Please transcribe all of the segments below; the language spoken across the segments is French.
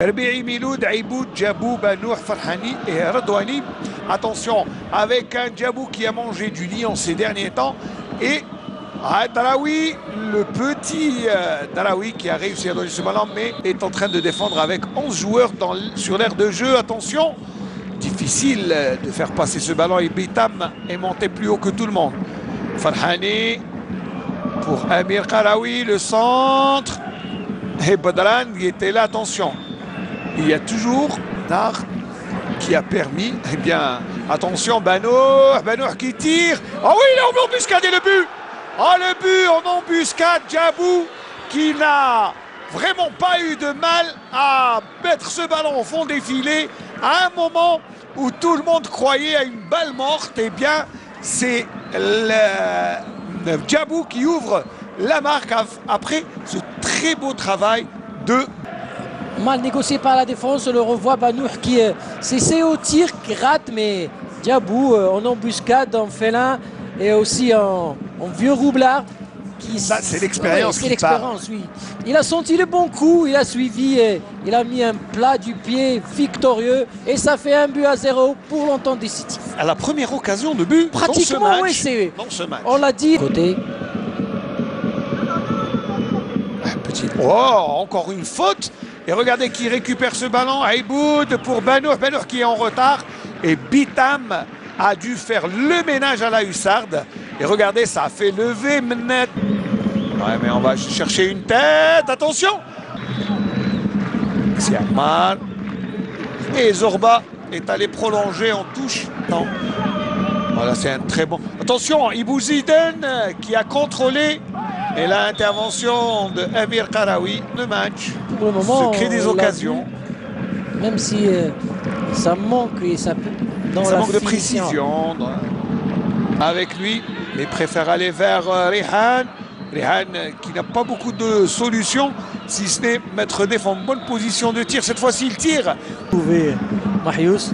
Herbi'i Miloud, Aïboud, Djabou, Banour, Farhani et Redouani. Attention, avec un Djabou qui a mangé du lion ces derniers temps. Et Daraoui, le petit Daraoui qui a réussi à donner ce ballon, mais est en train de défendre avec 11 joueurs sur l'aire de jeu. Attention, difficile de faire passer ce ballon et Bitam est monté plus haut que tout le monde. Farhani pour Amir Karaoui, le centre. Et Badran qui était là, attention. Il y a toujours Nar qui a permis, eh bien, attention, Banour qui tire. Oh oui, il a embuscadé le but. Oh, le but en embuscade, Djabou qui n'a vraiment pas eu de mal à mettre ce ballon au fond des filets à un moment où tout le monde croyait à une balle morte. Eh bien, c'est le Djabou qui ouvre la marque après ce très beau travail de... Mal négocié par la défense, on le revoit Banour qui s'essaie au tir, qui rate, mais Djabou en embuscade, en félin et aussi en vieux roublard. Ça, c'est l'expérience qui parle. Oui. Il a senti le bon coup, il a suivi, et il a mis un plat du pied victorieux et ça fait 1-0 pour longtemps décisif. À la première occasion de but pratiquement, dans ce match. On l'a dit. Côté. Oh, encore une faute. Et regardez qui récupère ce ballon. Aïboud pour Banour. Banour qui est en retard. Et Bitam a dû faire le ménage à la hussarde. Et regardez, ça a fait lever Mnet. Ouais, mais on va chercher une tête. Attention. C'est Ammar. Et Zorba est allé prolonger en touche. Non. Voilà, c'est un très bon. Attention, Ibouziden qui a contrôlé. Et l'intervention de Amir Karaoui, le match, pour le moment, se crée des occasions. Même si ça manque, et ça manque de précision. Avec lui, il préfère aller vers Rehan. Rehan qui n'a pas beaucoup de solutions, si ce n'est mettre Def en bonne position de tir. Cette fois-ci, il tire. Trouver Marius.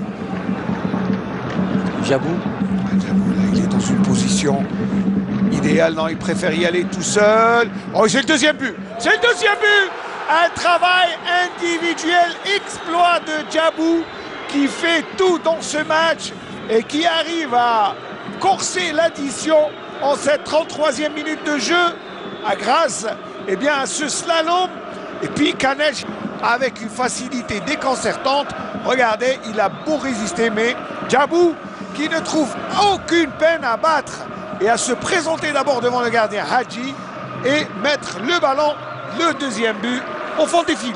Djabou. Djabou, là, il est dans une position idéal, non, il préfère y aller tout seul. Oh, c'est le deuxième but. C'est le deuxième but. Un travail individuel, exploit de Djabou qui fait tout dans ce match et qui arrive à corser l'addition en cette 33e minute de jeu grâce à ce slalom. Et puis Kanej avec une facilité déconcertante. Regardez, il a beau résister, mais Djabou qui ne trouve aucune peine à battre et à se présenter d'abord devant le gardien Hadji et mettre le ballon, le deuxième but, au fond des filets.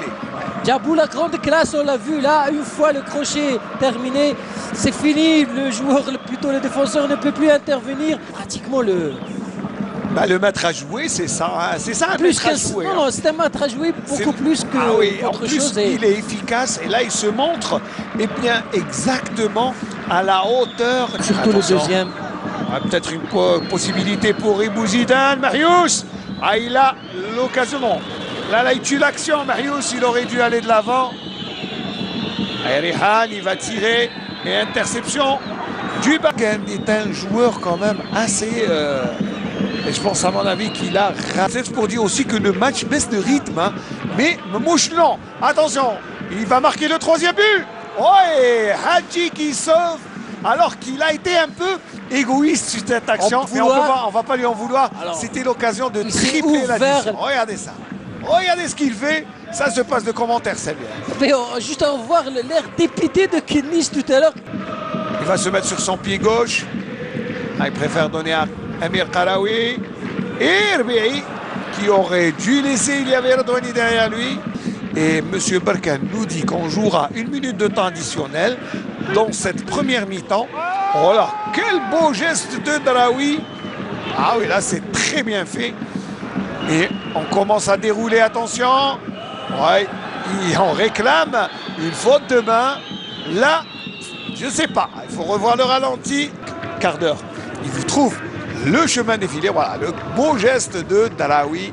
Djabou, la grande classe, on l'a vu là, une fois le crochet terminé, c'est fini, le joueur, plutôt le défenseur ne peut plus intervenir. Pratiquement le maître à jouer, c'est ça, hein. C'est ça un plus maître à jouer. Non, c'est un maître à jouer beaucoup plus que autre chose. Il est efficace et là il se montre exactement à la hauteur. Surtout le deuxième. Peut-être une possibilité pour Ibouziden. Marius, il a l'occasion. Non. Là, il tue l'action. Marius, il aurait dû aller de l'avant. Rehan, il va tirer. Et interception du Bagan est un joueur quand même assez... et je pense à mon avis qu'il a raté. C'est pour dire aussi que le match baisse de rythme. Hein. Mais Mouchelon, attention, il va marquer le troisième but. Oh, et Hadji qui sauve. Alors qu'il a été un peu égoïste sur cette action, mais on ne va pas lui en vouloir. C'était l'occasion de tripler la distance. Regardez ça. Regardez ce qu'il fait. Ça se passe de commentaires, c'est bien. Mais juste à voir l'air dépité de Kennis tout à l'heure. Il va se mettre sur son pied gauche. Il préfère donner à Amir Karaoui. Et Herbi'i qui aurait dû laisser, il y avait Redouani derrière lui. Et M. Barkan nous dit qu'on jouera 1 minute de temps additionnel dans cette première mi-temps. Oh là, quel beau geste de Daraoui. Ah oui, là c'est très bien fait. Et on commence à dérouler, attention. Ouais, on réclame une faute de main. Là, je ne sais pas, il faut revoir le ralenti. Quart d'heure, il vous trouve le chemin défilé. Voilà, le beau geste de Daraoui.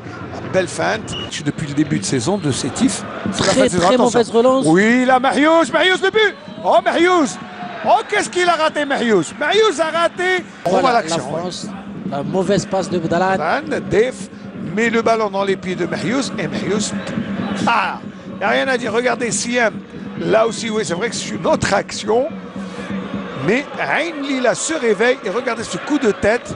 Belle feinte. Depuis le début de saison de Sétif. Très mauvaise relance. Oui, là, Marius le but. Oh, Marius. Oh, qu'est-ce qu'il a raté, Marius. Marius a raté. Voilà l'action. La mauvaise passe de Bdalan. Def met le ballon dans les pieds de Marius. Et Marius Il n'y a rien à dire. Regardez, Siem, là aussi, oui, c'est vrai que c'est une autre action. Mais Ain Lila se réveille et regardez ce coup de tête.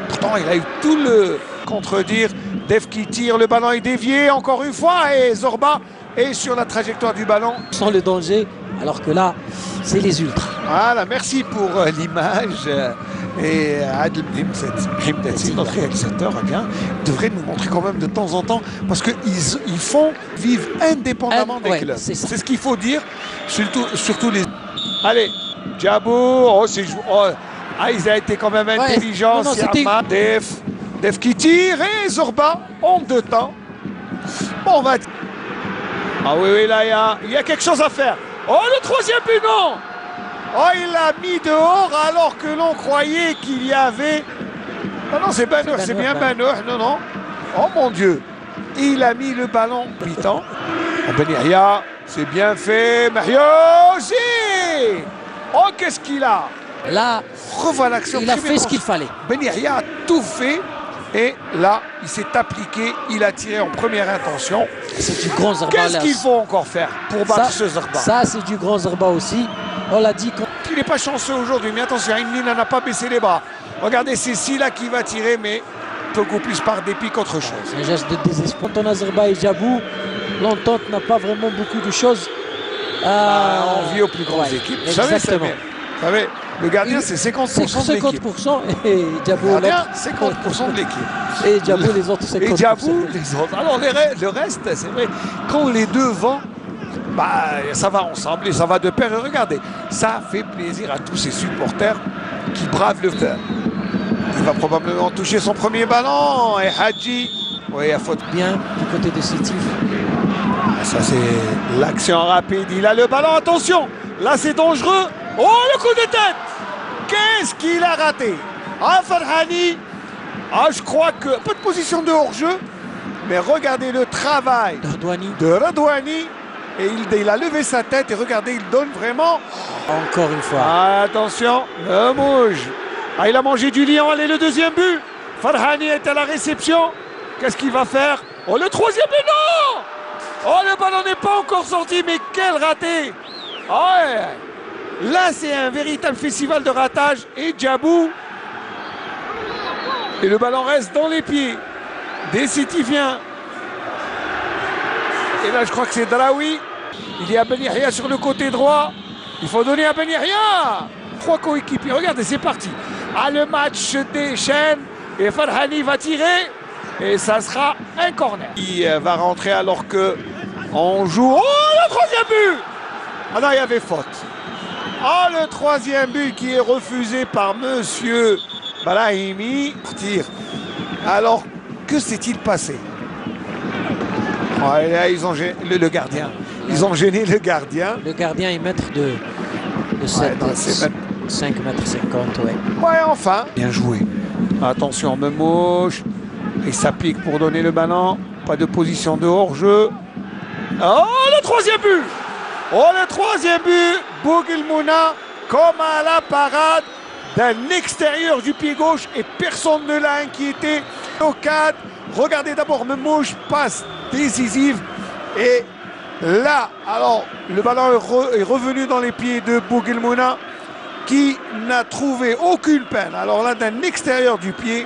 Pourtant, il a eu tout le contredire. Def qui tire, le ballon est dévié encore une fois et Zorba est sur la trajectoire du ballon. Sans le danger, alors que là, c'est les ultras. Voilà, merci pour l'image. Et Adel Mehmet, notre réalisateur, eh bien, devrait nous montrer quand même de temps en temps, parce qu'ils font vivre indépendamment des clubs. C'est ce qu'il faut dire, surtout les... Allez, Djabou, oh, ils ont été quand même intelligents. Def qui tire et Zorba en 2 temps. Bon, on va... Ah oui, là, il y a quelque chose à faire. Oh, le 3e but, non! Oh, il l'a mis dehors alors que l'on croyait qu'il y avait... Ah non, c'est Banour, c'est bien Banour, non. Oh mon Dieu, il a mis le ballon. 8 ans. Ben Yahya, c'est bien fait. Mario aussi. Oh, qu'est-ce qu'il a? Là, revois l'action. Il a fait ce qu'il fallait. Ben Yahya a tout fait. Et là, il s'est appliqué. Il a tiré en première intention. C'est du grand Zorba. Qu'est-ce qu'il faut encore faire pour battre ce Zorba? Ça, c'est du grand Zorba aussi. On l'a dit. Il n'est pas chanceux aujourd'hui, mais attention, Inlina n'a pas baissé les bras. Regardez, c'est Silla qui va tirer, mais beaucoup plus par dépit qu'autre chose. C'est un geste de désespoir. Quand on a Zorba et Djabou, l'entente n'a pas vraiment beaucoup de choses. On vit aux plus grandes équipes. Vous savez, le gardien, c'est 50% de l'équipe. 50% et Djabou, 50% de l'équipe. Et Djabou, les autres 50%. Et Djabou, les autres. Alors, le reste, c'est vrai, quand les deux vont, ça va ensemble et ça va de pair. Et regardez, ça fait plaisir à tous ces supporters qui bravent le feu. Il va probablement toucher son premier ballon. Et Hadji, oui, à faute. Bien du côté de Sétif. Ça, c'est l'action rapide. Il a le ballon, attention. Là, c'est dangereux. Oh, le coup de tête. Qu'est-ce qu'il a raté? Farhani. Je crois que... Pas de position de hors-jeu. Mais regardez le travail de Radouani. Et il a levé sa tête et regardez, il donne vraiment... Encore une fois. Attention, le mouge. Il a mangé du lion, allez, le 2e but. Farhani est à la réception. Qu'est-ce qu'il va faire? Oh, le 3e but, non! Oh, le ballon n'est pas encore sorti, mais quel raté! Là, c'est un véritable festival de ratage. Et Djabou. Et le ballon reste dans les pieds des Sétifiens. Et là, je crois que c'est Draoui. Il y a Ben Yahya sur le côté droit. Il faut donner à Ben Yahya. 3 coéquipiers. Regardez, c'est parti. Le match déchaîne. Et Farhani va tirer. Et ça sera un corner. Il va rentrer alors que on joue. Oh, le 3e but. Non, il y avait faute. Le 3e but qui est refusé par Monsieur Brahimi. Alors, que s'est-il passé? Là, ils ont gêné le gardien. Ils ont gêné le gardien. Le gardien est maître de 5 mètres 50, enfin. Bien joué. Attention, Memouche. Il s'applique pour donner le ballon. Pas de position de hors-jeu. Oh, le 3e but. Oh, le 3e but. Bouguelmouna, comme à la parade d'un extérieur du pied gauche. Et personne ne l'a inquiété. Au cadre. Regardez d'abord Memouche, passe décisive. Et là, alors, le ballon est revenu dans les pieds de Bouguelmouna, qui n'a trouvé aucune peine. Alors là, d'un extérieur du pied,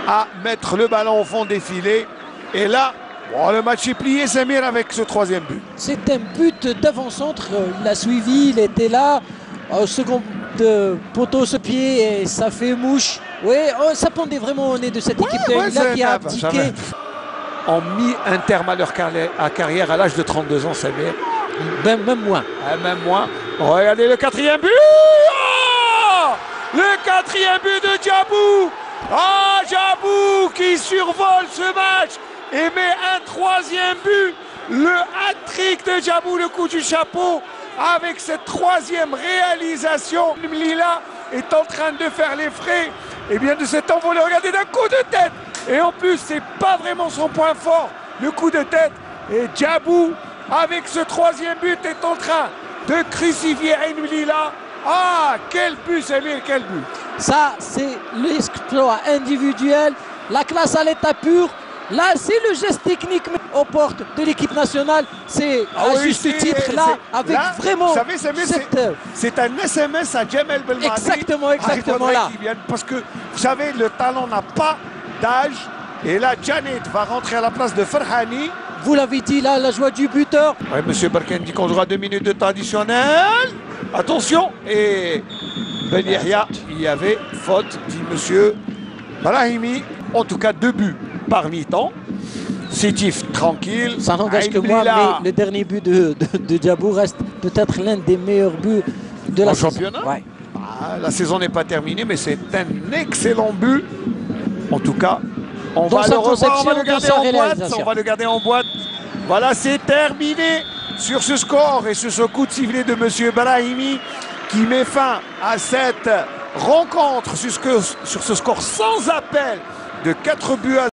à mettre le ballon au fond des filets. Et là, le match est plié, Samir, avec ce 3e but. C'est un but d'avant-centre. Il l'a suivi, il était là. Au second poteau, ce pied, et ça fait mouche. Oui, ça pendait vraiment au nez de cette équipe là qui a abdiqué. Ont mis un terme à leur carrière à l'âge de 32 ans, Samir. Même moins. Même moins. Regardez le 4e but. Le 4e but de Djabou. Djabou qui survole ce match et met un 3e but. Le hat-trick de Djabou, le coup du chapeau. Avec cette 3e réalisation, Lila est en train de faire les frais de cet envolé. Regardez, d'un coup de tête. Et en plus, c'est pas vraiment son point fort, le coup de tête. Et Djabou, avec ce 3e but, est en train de crucifier Ain Lila. Quel but, Samir, quel but. Ça, c'est l'exploit individuel, la classe à l'état pur. Là, c'est le geste technique aux portes de l'équipe nationale. C'est à juste titre là, avec là, vraiment. Vous savez, c'est un SMS à Djamel Belmadi. Exactement là. Parce que vous savez, le talent n'a pas d'âge. Et là, Janet va rentrer à la place de Farhani. Vous l'avez dit là, la joie du buteur. Oui, monsieur Barken dit qu'on jouera 2 minutes de temps additionnel. Attention. Et Ben Yahya, il y avait faute, dit monsieur Brahimi. En tout cas, 2 buts par mi-temps. Sétif tranquille. Ça n'engage que moi, mais le dernier but de Djabou reste peut-être l'un des meilleurs buts de la saison. Championnat. Ouais. La saison n'est pas terminée, mais c'est un excellent but. En tout cas, on va le revoir, on va le garder en boîte. On va le garder en boîte. Voilà, c'est terminé sur ce score et sur ce coup de sifflet de monsieur Brahimi qui met fin à cette rencontre sur ce score sans appel de 4 buts à